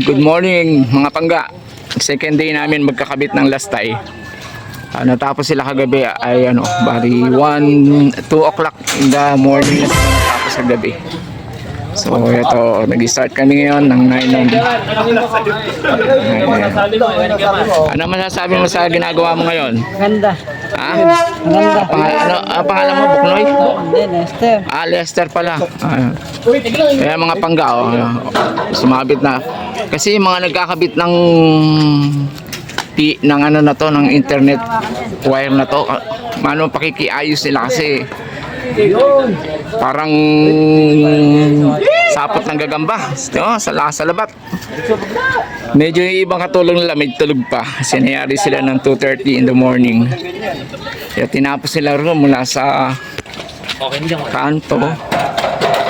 Good morning mga pangga. Second day namin magkakabit ng lastay. Natapos sila kagabi ay bali 2 o'clock in the morning na sila natapos kagabi. So ito, nag-start kami ngayon ng 9 ng. Ano masasabi mo sa ginagawa mo ngayon? Ganda. Ha? Ganda. Ang pangalan mo, Buknoy? Hindi, Lester. Lester pala. Kaya mga pangga, sumabit na. Kasi mga nagkakabit ng ng internet wire na to, pakikiayos nila kasi parang sapot ng gagamba sa labat. Medyo yung ibang katulong nila may tulog pa kasi nangyari sila ng 2:30 in the morning. Kaya tinapos sila rin mula sa kanto.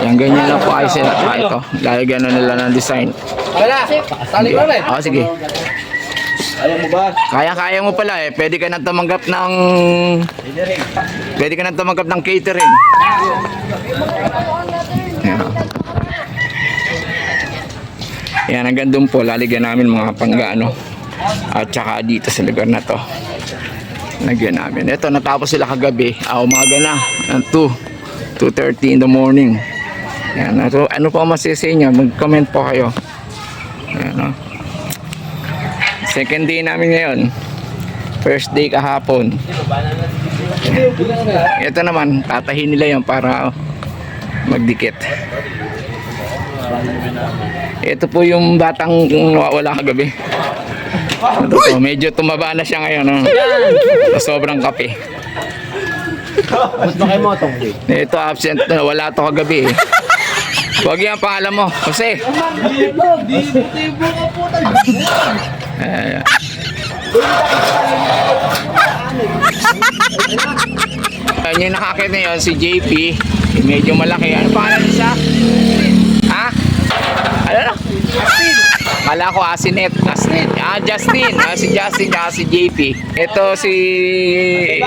Yan, ganyan lang po ay sila. Ito, lalagyan na nila ng design. Sige. Kaya mo pala pwede ka nang tumanggap ng catering. Yan, hanggang doon po lalagyan namin mga panggaano. At saka dito sa lugar na to lagyan namin. Ito, natapos sila kagabi, umaga na ng 2:30 in the morning. Yan, ano po masisay niya, mag-comment po kayo. Yan, second day namin ngayon. First day kahapon. Ito naman, tatahin nila yan para magdikit. Ito po yung batang nawawala kagabi. Ito po, medyo tumaba na siya ngayon. Sobrang kape. Ito absent na, wala to kagabi. Huwag yan pangalan mo, Jose. Yung nakakit na yun, si JP. Medyo malaki. Ano pangalan niya? Ha? Ano na? Kala ko Asinet. Justin. Si Justin si JP. Ito si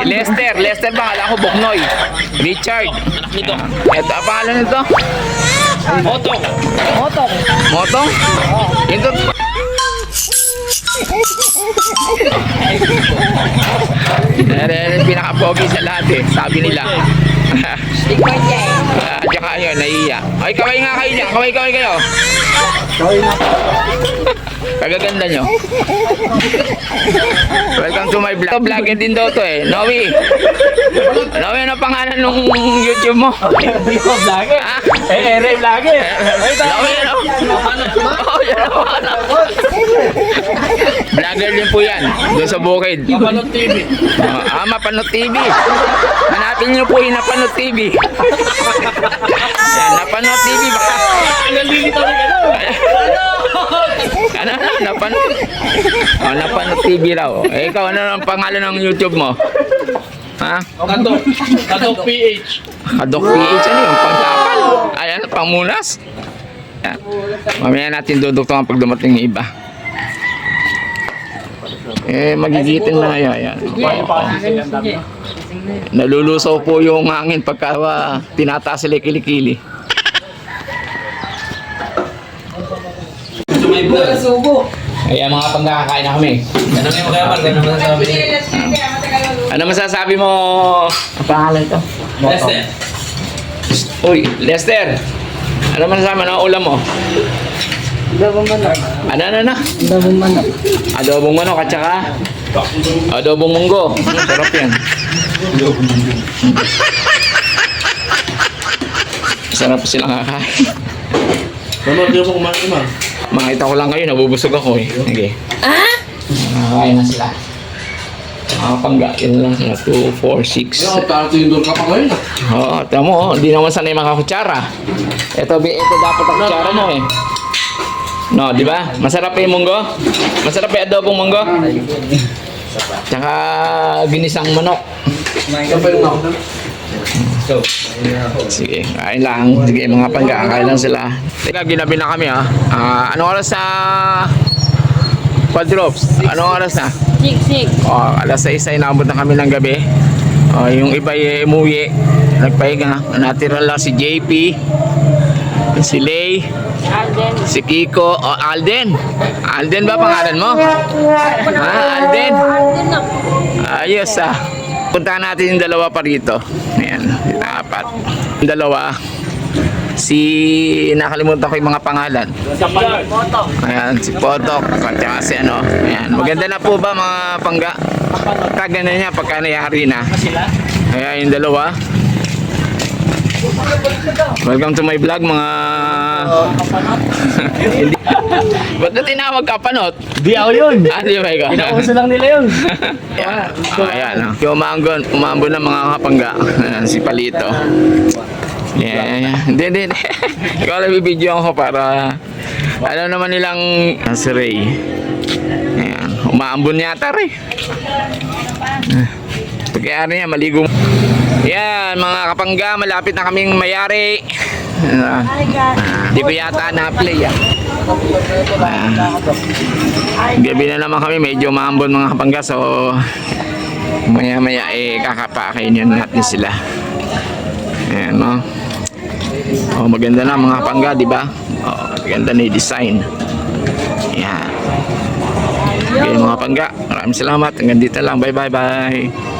Lester. Lester ba? Kala ko Buknoy. Richard. Ito, ang pangalan nito? Motong. Motong? Ito. Pinaka-pogi sa lahat sabi nila. Tsaka yun, naiiya. Ay, kaway nga kayo niya. Kaway kayo. Kagaganda nyo. Welcome to my vlog. Ito, vlogger din daw to Noe. Noe, ano pangalan nung YouTube mo? Hindi ko vlogger. Ere vlogger. Noe, vlogger din po yan. Doon sa bukid. Mapanood TV. Mapanood TV. Hanapin nyo po yung Napanood TV. Yan, Napanood TV. Nalilito rin Napanood TV raw. Ikaw, ano ang pangalan ng YouTube mo? Ha? Kadok PH. Kadok PH, ano yung pangtapal? Ayan, pangmunas. Yan. Mamaya natin duduktungan pag dumating yung iba. Magigitin na yan. Nalulusaw po yung hangin pagka tinataas sila kilikili. Ayan mga pangkakain na kami. Ano masasabi mo? Ang pangalan to? Lester. Uy, Lester. Ano masasabi mo? Ano ulam mo? Adobong manok. Ano? Adobong manok. Adobong manok at saka adobong munggo. Sarap yan. Sarap silang kakain. Di ako kumain. Makita ko lang kayo, nabubusog ako Okay. Kaya na sila. Pangga, yun lang sila. 2, 4, 6. Tatindol ka pa ngayon. Oo, tamo, hindi naman sanay makakutsara. Ito dapat ang kutsara mo No, di ba? Masarap yung munggo? Masarap yung adobong munggo? Tsaka ginisang manok. Sige, kain lang. Sige, mga pangga, kain lang sila. Teka, ginabi na kami anong oras sa Quadrops? Anong oras na? 6. Alas 6 ay naabot na kami ng gabi. Yung iba umuwi, nagpahinga. Natira lang si JP. Si Lay, Alden. si Kiko, o Alden. Alden ba pangalan mo? Alden. Alden na. Ayos Punta natin yung dalawa pa rito. Ayan, apat. Yung dalawa, nakalimutan ko yung mga pangalan. Moto. Ayan, si Potok, at saka si ano. Ayan, maganda na po ba mga pangga? Kaganda niya pagka nayari na. Ayan, yung dalawa. Welcome to my vlog mga... Hindi. Ba't na tinawag ka panot? Di ako yun. Di ba ikaw? Pinauso lang nila yun. Ayan, umambon ng mga kapangga. Ayan, si Palito. Yeah. Hindi. Ikaw lang bibidyo ko para alam naman nilang si Ray. Ayan, umaambon yata Ray. Pagkayari niya, maligo. Yan, mga kapangga, malapit na kaming mayari. Hindi ko yata na-play gabi na naman kami, medyo maambon mga kapangga. So, maya kakapakainin natin sila. Ayan, no? Oh, maganda na mga kapangga, di ba? Oh, maganda na yung design. Yan. Okay, mga kapangga, maraming salamat. Hanggang dito lang. Bye.